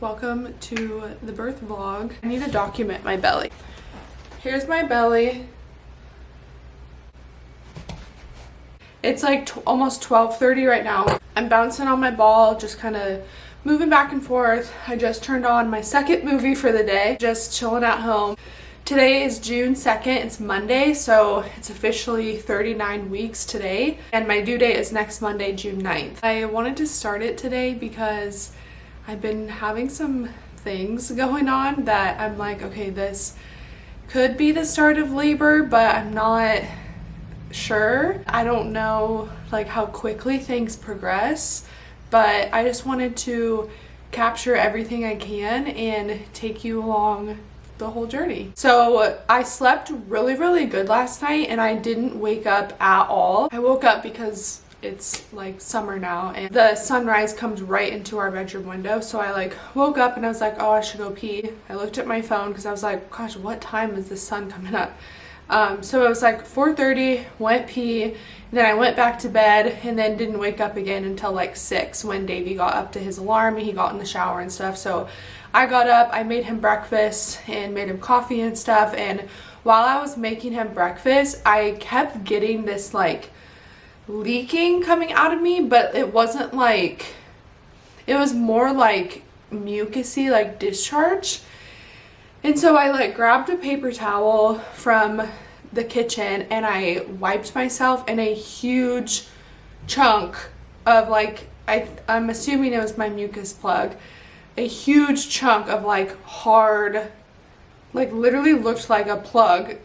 Welcome to the birth vlog. I need to document my belly. Here's my belly. It's like almost 12:30 right now. I'm bouncing on my ball, just kind of moving back and forth. I just turned on my second movie for the day, just chilling at home. Today is June 2nd, it's Monday, so it's officially 39 weeks today, and my due date is next Monday, June 9th. I wanted to start it today because I've been having some things going on that I'm like, okay, this could be the start of labor, but I'm not sure. I don't know like how quickly things progress, but I just wanted to capture everything I can and take you along the whole journey. So I slept really good last night and I didn't wake up at all. I woke up because it's like summer now and the sunrise comes right into our bedroom window, so I like woke up and I was like, oh, I should go pee. I looked at my phone because I was like, gosh, what time is the sun coming up? So it was like 4:30, went pee, and then I went back to bed and then didn't wake up again until like 6 when Davey got up to his alarm and he got in the shower and stuff. So I got up, I made him breakfast and made him coffee and stuff, and while I was making him breakfast, I kept getting this like leaking coming out of me, but it wasn't like, it was more like mucusy, like discharge. And so I like grabbed a paper towel from the kitchen and I wiped myself, and a huge chunk of like, I'm assuming it was my mucus plug, a huge chunk of like hard, like literally looked like a plug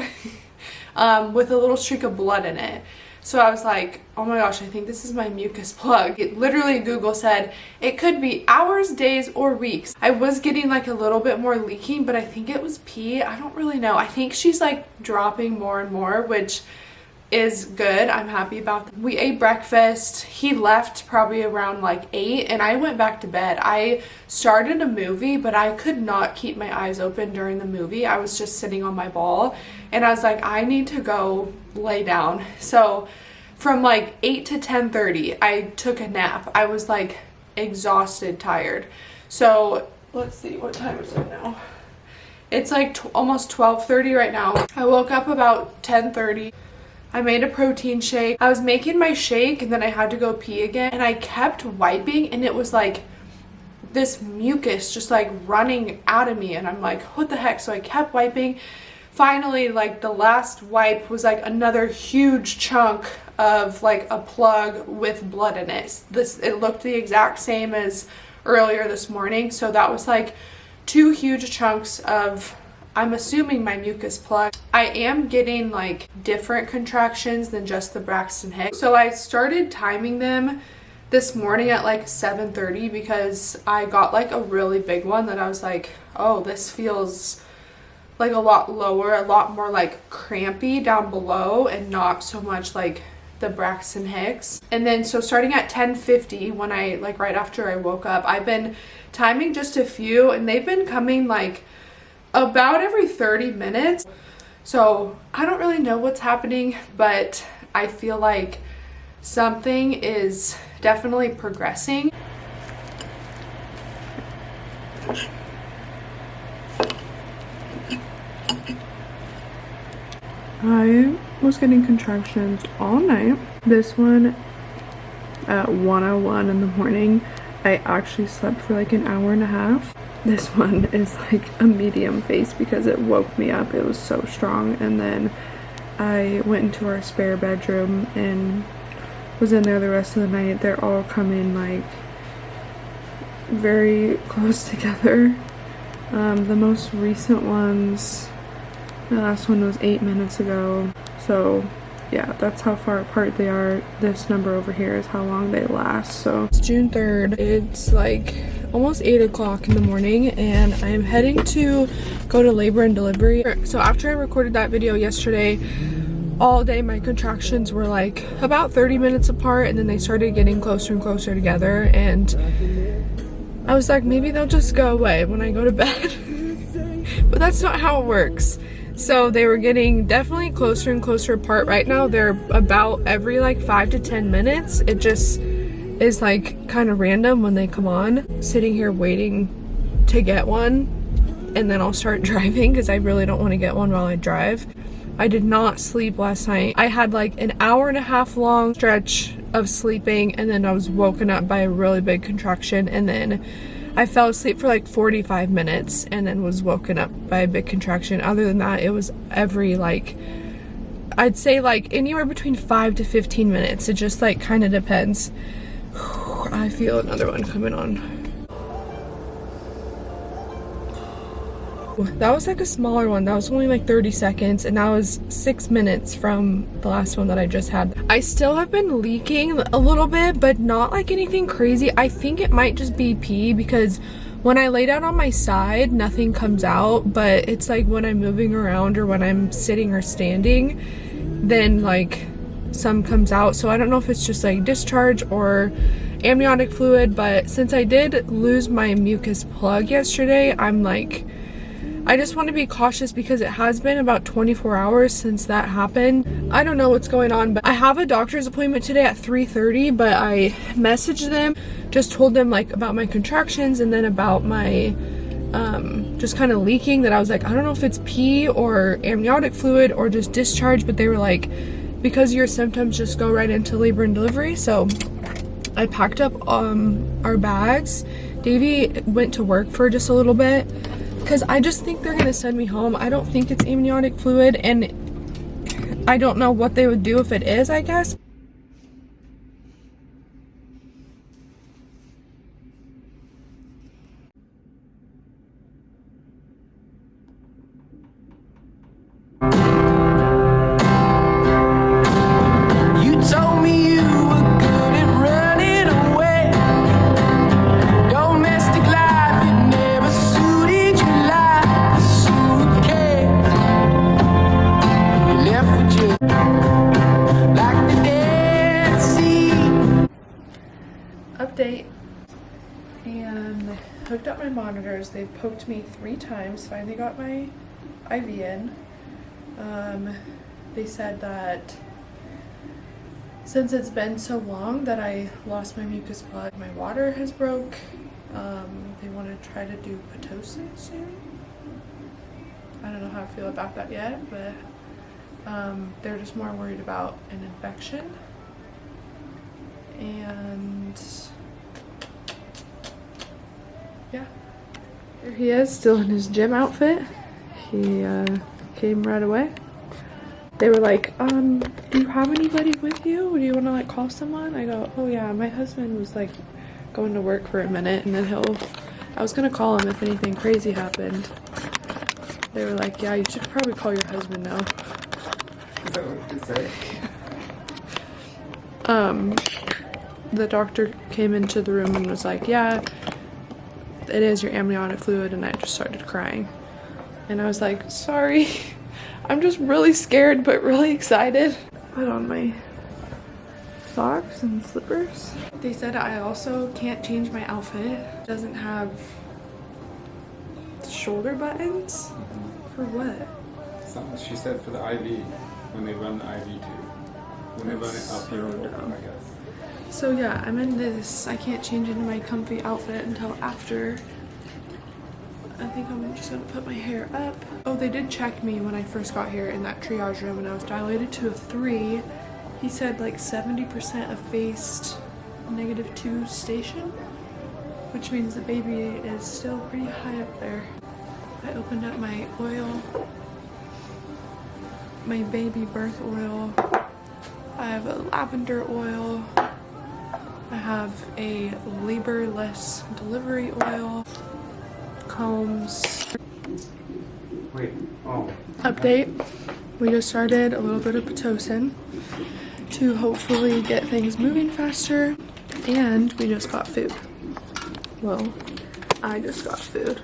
with a little streak of blood in it. So I was like, oh my gosh, I think this is my mucus plug. It literally, Google said it could be hours, days, or weeks. I was getting like a little bit more leaking, but I think it was pee. I don't really know. I think she's like dropping more and more, which is good. I'm happy about that. We ate breakfast. He left probably around like 8 and I went back to bed. I started a movie, but I could not keep my eyes open during the movie. I was just sitting on my ball and I was like, I need to go lay down. So from like 8 to 10:30, I took a nap. I was like exhausted, tired. So let's see, what time is it now? It's like almost 12:30 right now. I woke up about 10:30. I made a protein shake. I was making my shake and then I had to go pee again, and I kept wiping and it was like this mucus just like running out of me, and I'm like, what the heck? So I kept wiping. Finally, like the last wipe was like another huge chunk of like a plug with blood in it. It looked the exact same as earlier this morning, so that was like 2 huge chunks of, I'm assuming, my mucus plug. I am getting like different contractions than just the Braxton Hicks. So I started timing them this morning at like 7:30 because I got like a really big one that I was like, oh, this feels like a lot lower, a lot more like crampy down below and not so much like the Braxton Hicks. And then so starting at 10:50, when I like right after I woke up, I've been timing just a few and they've been coming like about every 30 minutes. So I don't really know what's happening, but I feel like something is definitely progressing. I was getting contractions all night. This one at 1:01 in the morning. I actually slept for like an hour and a half. This one is like a medium face because it woke me up. It was so strong. And then I went into our spare bedroom and was in there the rest of the night. They're all coming like very close together. The most recent ones, the last one was 8 minutes ago. So yeah, that's how far apart they are. This number over here is how long they last. So it's June 3rd. It's like almost 8 o'clock in the morning and I'm heading to go to labor and delivery. So after I recorded that video yesterday, all day my contractions were like about 30 minutes apart, and then they started getting closer and closer together, and I was like, maybe they'll just go away when I go to bed. But that's not how it works. So they were getting definitely closer and closer apart. Right now they're about every like 5 to 10 minutes. It just is like kind of random when they come on. Sitting here waiting to get one and then I'll start driving because I really don't want to get one while I drive. I did not sleep last night. I had like an hour-and-a-half long stretch of sleeping, and then I was woken up by a really big contraction, and then I fell asleep for like 45 minutes and then was woken up by a big contraction. Other than that, it was every like, I'd say like anywhere between 5 to 15 minutes. It just like kind of depends. I feel another one coming on. That was like a smaller one. That was only like 30 seconds, and that was 6 minutes from the last one that I just had. I still have been leaking a little bit, but not like anything crazy. I think it might just be pee, because when I lay down on my side, nothing comes out, but it's like when I'm moving around or when I'm sitting or standing, then like some comes out. So I don't know if it's just like discharge or amniotic fluid, but since I did lose my mucus plug yesterday, I'm like, I just want to be cautious because it has been about 24 hours since that happened. I don't know what's going on, but I have a doctor's appointment today at 3:30, but I messaged them, just told them like about my contractions and then about my just kind of leaking, that I was like, I don't know if it's pee or amniotic fluid or just discharge, but they were like, because your symptoms just go right into labor and delivery. So I packed up our bags. Davey went to work for just a little bit, because I just think they're gonna send me home. I don't think it's amniotic fluid, and I don't know what they would do if it is, I guess. Update, and hooked up my monitors. They've poked me 3 times. Finally got my IV in. They said that since it's been so long that I lost my mucus plug, my water has broke. They want to try to do pitocin soon. I don't know how I feel about that yet, but they're just more worried about an infection. And yeah, here he is, still in his gym outfit. He came right away. They were like, do you have anybody with you? Do you want to like call someone? I go, oh yeah, my husband was like going to work for a minute, and then I was gonna call him if anything crazy happened. They were like, yeah, you should probably call your husband now. Is that what you say? The doctor came into the room and was like, yeah, it is your amniotic fluid, and I just started crying. And I was like, sorry, I'm just really scared but really excited. Put on my socks and slippers. They said I also can't change my outfit. It doesn't have shoulder buttons. For what? Something she said for the IV, when they run the IV too. When they run it up here, I guess. So yeah, I'm in this. I can't change into my comfy outfit until after. I think I'm just gonna put my hair up. Oh, they did check me when I first got here in that triage room, and I was dilated to a 3. He said like 70% effaced -2 station, which means the baby is still pretty high up there. I opened up my oil, my baby birth oil. I have a lavender oil. I have a labor-less delivery oil. Combs. Wait, oh. Update. We just started a little bit of pitocin to hopefully get things moving faster. And we just got food. Well, I just got food.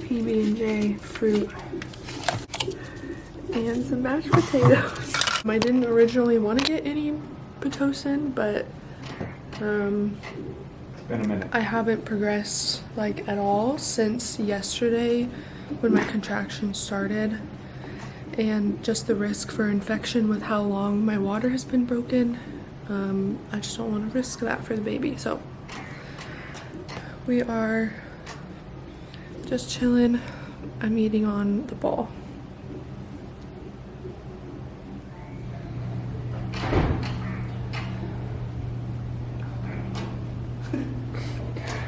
PB&J fruit and some mashed potatoes. I didn't originally want to get any pitocin, but It's been a minute. I haven't progressed like at all since yesterday when my contractions started, and just the risk for infection with how long my water has been broken. I just don't want to risk that for the baby. So we are Just chilling. I'm eating on the ball.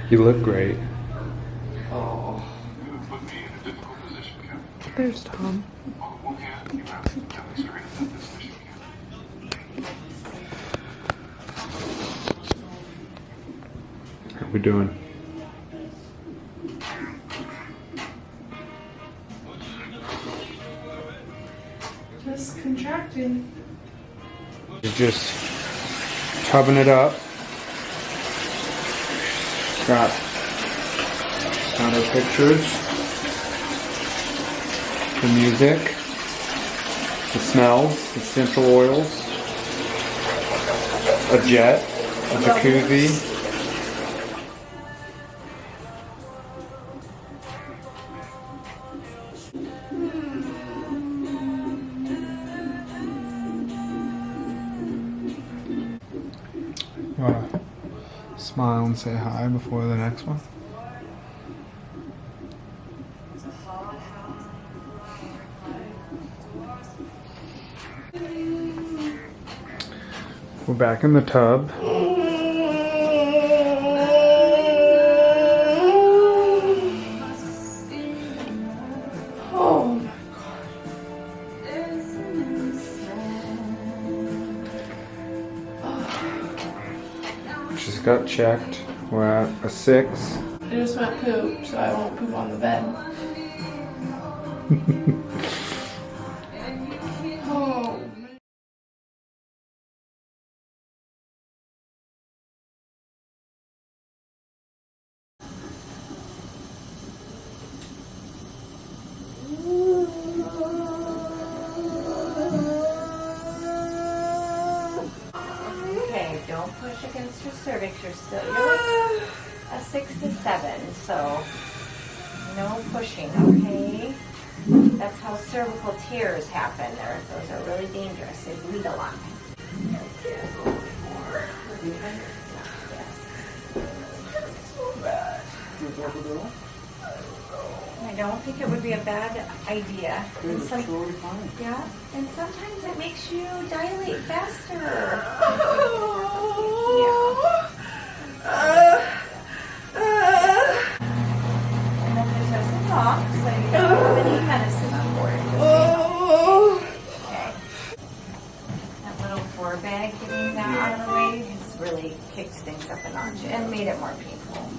You look great. Oh. There's Tom. How we doing? Just contracting. You're just tubbing it up. Got our pictures, the music, the smells, the essential oils, a jet, a jacuzzi. You wanna smile and say hi before the next one? We're back in the tub. Oh my god. She's got checked. We're at a 6. I just went poop, so I won't poop on the bed. Oh. Okay, don't push against your cervix. You're a 6 to 7, so no pushing, okay? That's how cervical tears happen. Those are really dangerous. They bleed a lot. I don't think it would be a bad idea. And yeah, and sometimes it makes you dilate faster. And then there's some talk, so you don't have any medicine on board. Okay. That little 4 bag, getting that out of the way, has really kicked things up a notch and made it more painful.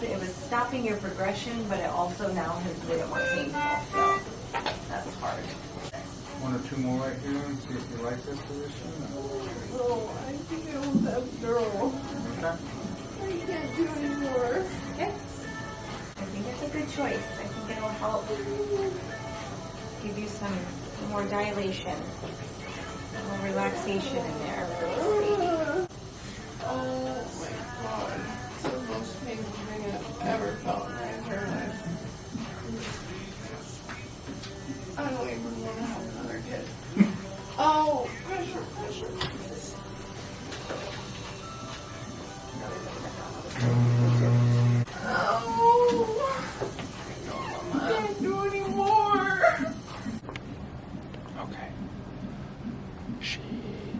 It was stopping your progression, but it also now has made it more painful, so that's hard. 1 or 2 more right here and see if you like this position. Oh, I think I want that girl. Okay. I can't do anymore. Okay. I think it's a good choice. I think it'll help give you some more dilation, more relaxation in there. Oh my god. It's the most painful thing I've ever felt in my entire life. I don't even want to have another kid. Oh, pressure, pressure. Oh, I can't do anymore. Okay. She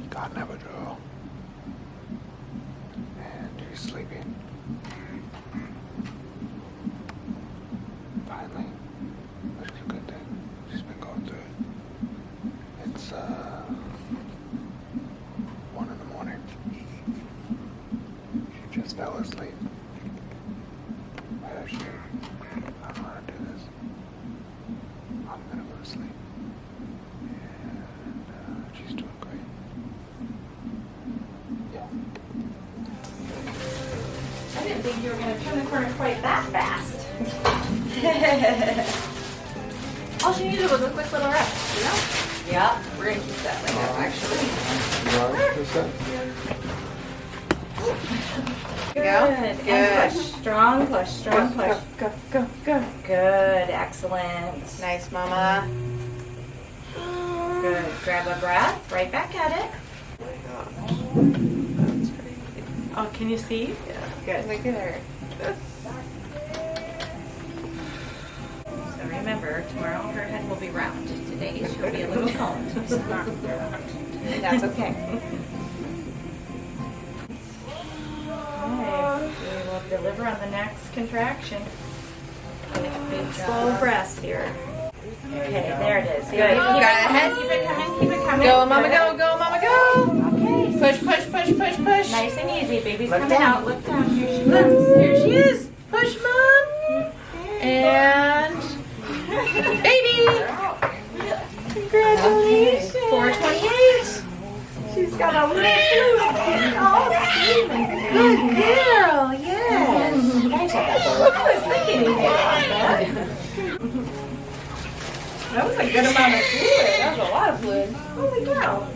got an epidural. And she's sleeping. Finally. Which is a good thing. She's been going through it. It's 1 in the morning. She just fell asleep. Where is she? I don't know how to do this. I'm gonna go to sleep. And she's doing great. Yeah. I didn't think you were going to turn the corner quite that fast. All she needed was a quick little rest, you know? Yeah, we're going to keep that like that, actually. Go. Good. And push. Strong push. Strong push. Go, go, go. Good. Excellent. Nice, Mama. Good. Grab a breath. Right back at it. That's crazy. Oh, can you see? Yeah. good. Look at her. So remember, tomorrow her head will be round. Today she'll be a little coned. She's not round. That's okay. Okay, we will deliver on the next contraction. Slow breath here. Okay, there it is. Good. Go ahead. Keep it coming. Keep it coming. Go, mama, go. Go, mama, go. Okay. Push, push, push, push, push. Nice and easy. Baby's Look coming down. out. Look down. Here she comes. Here she is. Push, mom. And baby. Congratulations. 428. She's got a little good girl. Yes. Look who's thinking he did that. That was a good amount of fluid. That was a lot of fluid. Holy cow.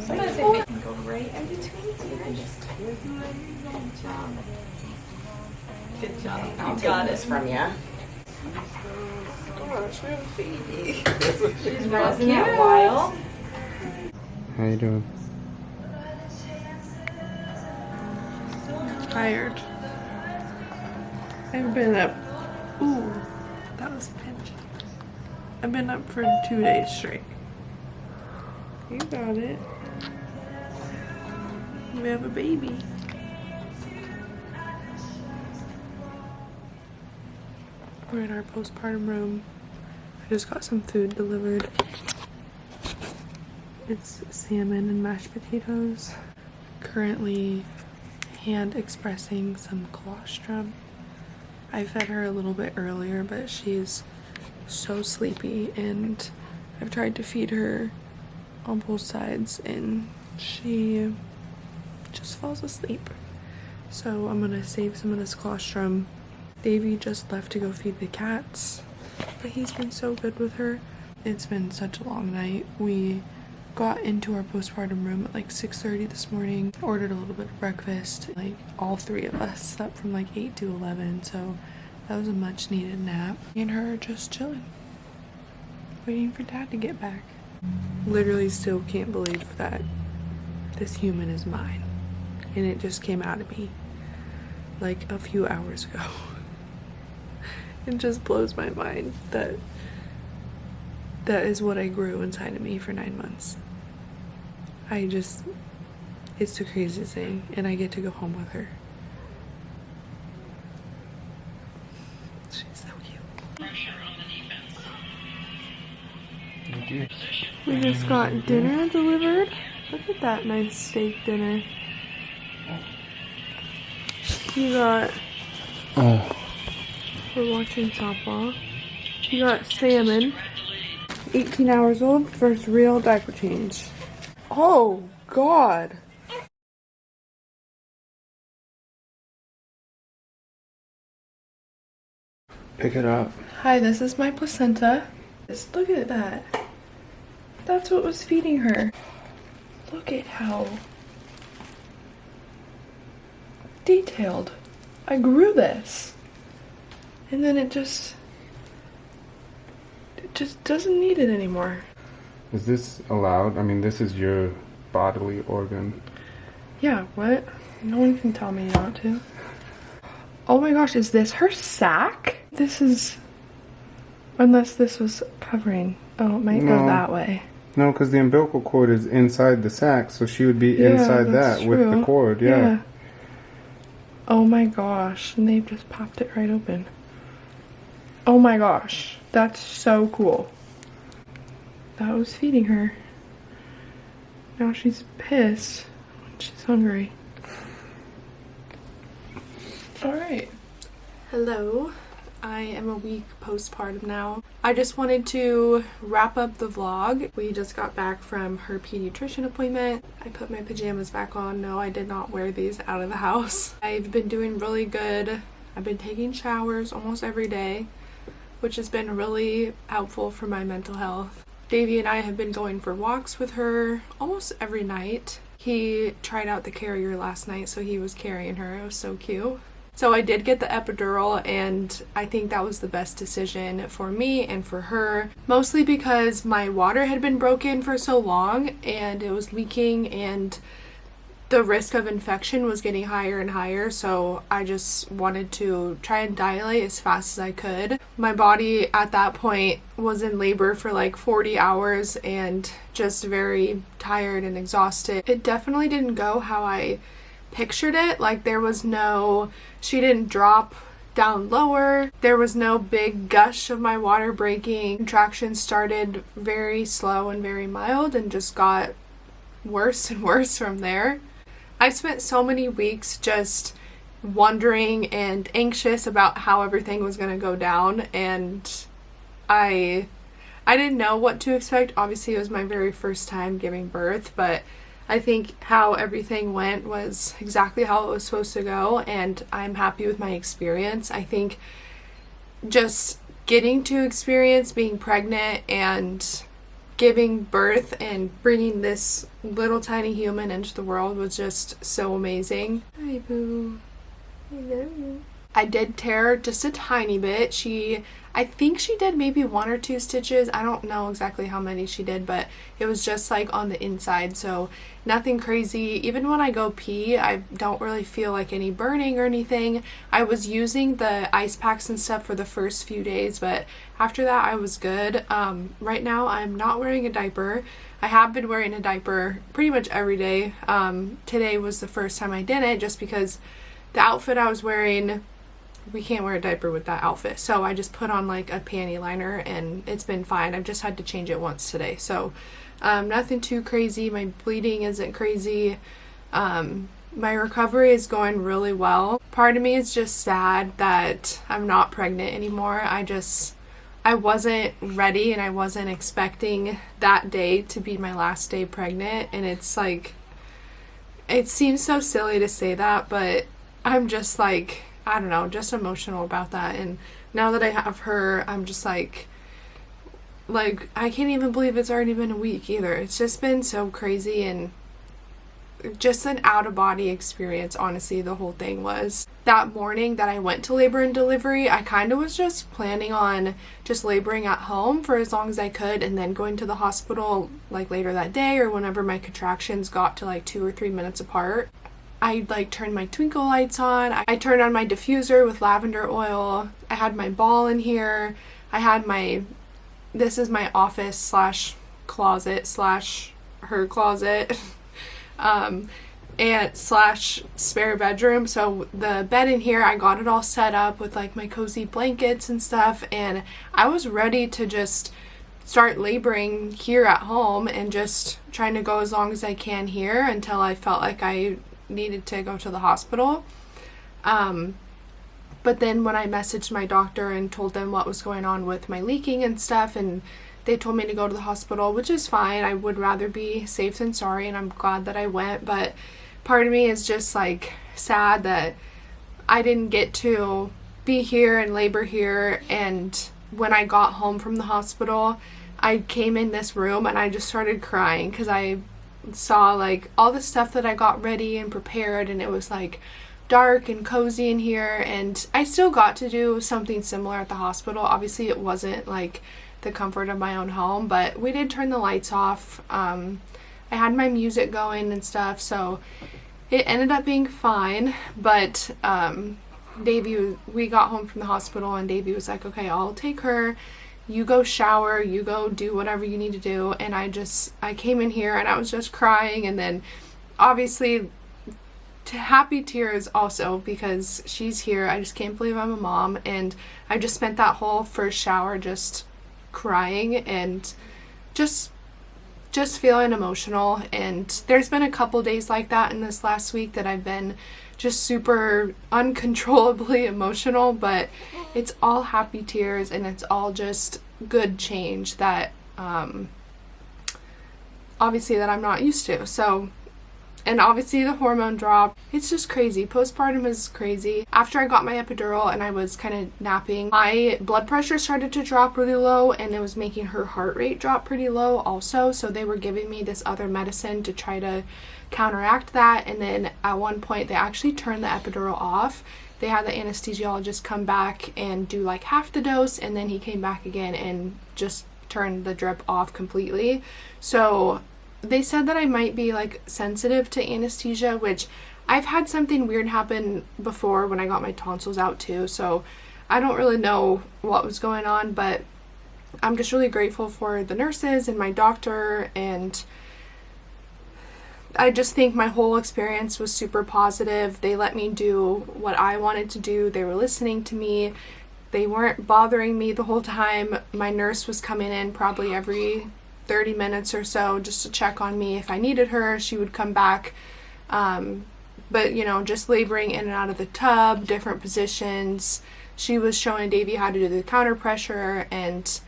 Sometimes if we can go right in between here. Just good job. Good job. I'll take this from you. Gosh, we have a baby. She's wasn't that wild. How you doing? Tired. I've been up. Ooh, that was a pinch. I've been up for 2 days straight. You got it. We have a baby. We're in our postpartum room. I just got some food delivered. It's salmon and mashed potatoes. Currently hand expressing some colostrum. I fed her a little bit earlier, but she's so sleepy, and I've tried to feed her on both sides and she just falls asleep. So I'm gonna save some of this colostrum. Davey just left to go feed the cats, but he's been so good with her. It's been such a long night. We got into our postpartum room at like 6:30 this morning, ordered a little bit of breakfast. Like all three of us slept from like 8 to 11, so that was a much needed nap. Me and her are just chilling, waiting for dad to get back. Literally still can't believe that this human is mine, and it just came out of me like a few hours ago. It just blows my mind that that is what I grew inside of me for 9 months. It's the craziest thing, and I get to go home with her. She's so cute. Thank you. We just got dinner delivered. Look at that nice steak dinner. You got, we're watching softball. You got salmon, 18 hours old, first real diaper change. Oh, God. Pick it up. Hi, this is my placenta. Just look at that. That's what was feeding her. Look at how detailed. I grew this. And then it just doesn't need it anymore. Is this allowed? I mean, this is your bodily organ. Yeah, what? No one can tell me not to. Oh my gosh, is this her sack? This is... Unless this was covering. Oh, it might go that way. No, because the umbilical cord is inside the sac, so she would be Yeah, inside that's that with the true. cord, yeah. Oh my gosh, and they've just popped it right open. Oh my gosh, that's so cool. That was feeding her. Now she's pissed. She's hungry. Alright. Hello. I am a week postpartum now. I just wanted to wrap up the vlog. We just got back from her pediatrician appointment. I put my pajamas back on. No, I did not wear these out of the house. I've been doing really good. I've been taking showers almost every day, which has been really helpful for my mental health. Davey and I have been going for walks with her almost every night. He tried out the carrier last night, so he was carrying her. It was so cute. So I did get the epidural, and I think that was the best decision for me and for her, mostly because my water had been broken for so long and it was leaking, and the risk of infection was getting higher and higher, so I just wanted to try and dilate as fast as I could. My body at that point was in labor for like 40 hours and just very tired and exhausted. It definitely didn't go how I pictured it. Like, there was no, she didn't drop down lower. There was no big gush of my water breaking. Contractions started very slow and very mild and just got worse and worse from there. I spent so many weeks just wondering and anxious about how everything was going to go down, and I didn't know what to expect. Obviously, it was my very first time giving birth, but I think how everything went was exactly how it was supposed to go, and I'm happy with my experience. I think just getting to experience being pregnant and giving birth and bringing this little tiny human into the world was just so amazing. Hi, boo. I love you. I did tear just a tiny bit. I think she did maybe 1 or 2 stitches. I don't know exactly how many she did, but it was just like on the inside, so nothing crazy. Even when I go pee, I don't really feel like any burning or anything. I was using the ice packs and stuff for the first few days, but after that I was good. Right now I'm not wearing a diaper. I have been wearing a diaper pretty much every day. Today was the first time I didn't, just because the outfit I was wearing, we can't wear a diaper with that outfit, so I just put on like a panty liner and it's been fine. I've just had to change it once today, so nothing too crazy. My bleeding isn't crazy. My recovery is going really well. Part of me is just sad that I'm not pregnant anymore. I wasn't ready, and I wasn't expecting that day to be my last day pregnant, and it's like, it seems so silly to say that, but I'm just like, I don't know, just emotional about that. And now that I have her, I'm just like I can't even believe it's already been a week either. It's just been so crazy, and just an out-of-body experience, honestly, the whole thing was. That morning that I went to labor and delivery, I kind of was just planning on just laboring at home for as long as I could, and then going to the hospital like later that day or whenever my contractions got to like 2 or 3 minutes apart. I like turned my twinkle lights on. I turned on my diffuser with lavender oil. I had my ball in here. I had this is my office slash closet slash her closet and slash spare bedroom. So the bed in here, I got it all set up with like my cozy blankets and stuff, and I was ready to just start laboring here at home and just trying to go as long as I can here until I felt like I needed to go to the hospital. But then when I messaged my doctor and told them what was going on with my leaking and stuff, and they told me to go to the hospital, which is fine. I would rather be safe than sorry, and I'm glad that I went. But part of me is just like sad that I didn't get to be here and labor here. And when I got home from the hospital, I came in this room and I just started crying because I saw like all the stuff that I got ready and prepared, and it was like dark and cozy in here. And I still got to do something similar at the hospital. Obviously it wasn't like the comfort of my own home, but we did turn the lights off. I had my music going and stuff, so it ended up being fine. But Davey, we got home from the hospital and Davey was like, okay, I'll take her, you go shower, you go do whatever you need to do. And I came in here and I was just crying, and then obviously happy tears also because she's here. I just can't believe I'm a mom, and I just spent that whole first shower just crying and just feeling emotional. And there's been a couple days like that in this last week that I've been just super uncontrollably emotional, but it's all happy tears and it's all just good change that obviously that I'm not used to. So, and obviously the hormone drop, it's just crazy. Postpartum is crazy. After I got my epidural and I was kind of napping, my blood pressure started to drop really low, and it was making her heart rate drop pretty low also. So they were giving me this other medicine to try to counteract that. And then at one point they actually turned the epidural off. They had the anesthesiologist come back and do like half the dose, and then he came back again and just turned the drip off completely. So they said that I might be like sensitive to anesthesia, which I've had something weird happen before when I got my tonsils out too, so I don't really know what was going on, but I'm just really grateful for the nurses and my doctor, and I just think my whole experience was super positive. They let me do what I wanted to do. They were listening to me. They weren't bothering me the whole time. My nurse was coming in probably every 30 minutes or so just to check on me. If I needed her, she would come back. But, you know, just laboring in and out of the tub, different positions. She was showing Davey how to do the counter pressure, and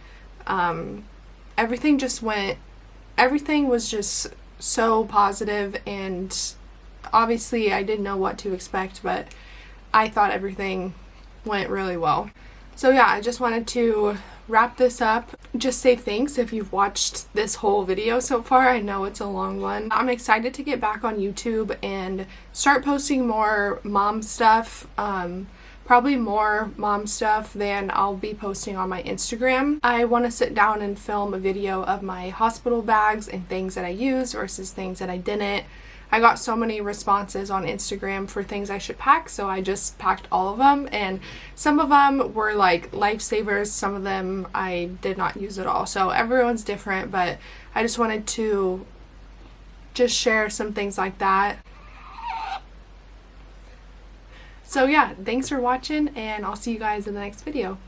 everything was just so positive, and obviously I didn't know what to expect, but I thought everything went really well. So yeah, I just wanted to wrap this up. Just say thanks if you've watched this whole video so far. I know it's a long one. I'm excited to get back on YouTube and start posting more mom stuff. Probably more mom stuff than I'll be posting on my Instagram. I want to sit down and film a video of my hospital bags and things that I used versus things that I didn't. I got so many responses on Instagram for things I should pack, so I just packed all of them, and some of them were like lifesavers, some of them I did not use at all. So everyone's different, but I just wanted to just share some things like that. So yeah, thanks for watching, and I'll see you guys in the next video.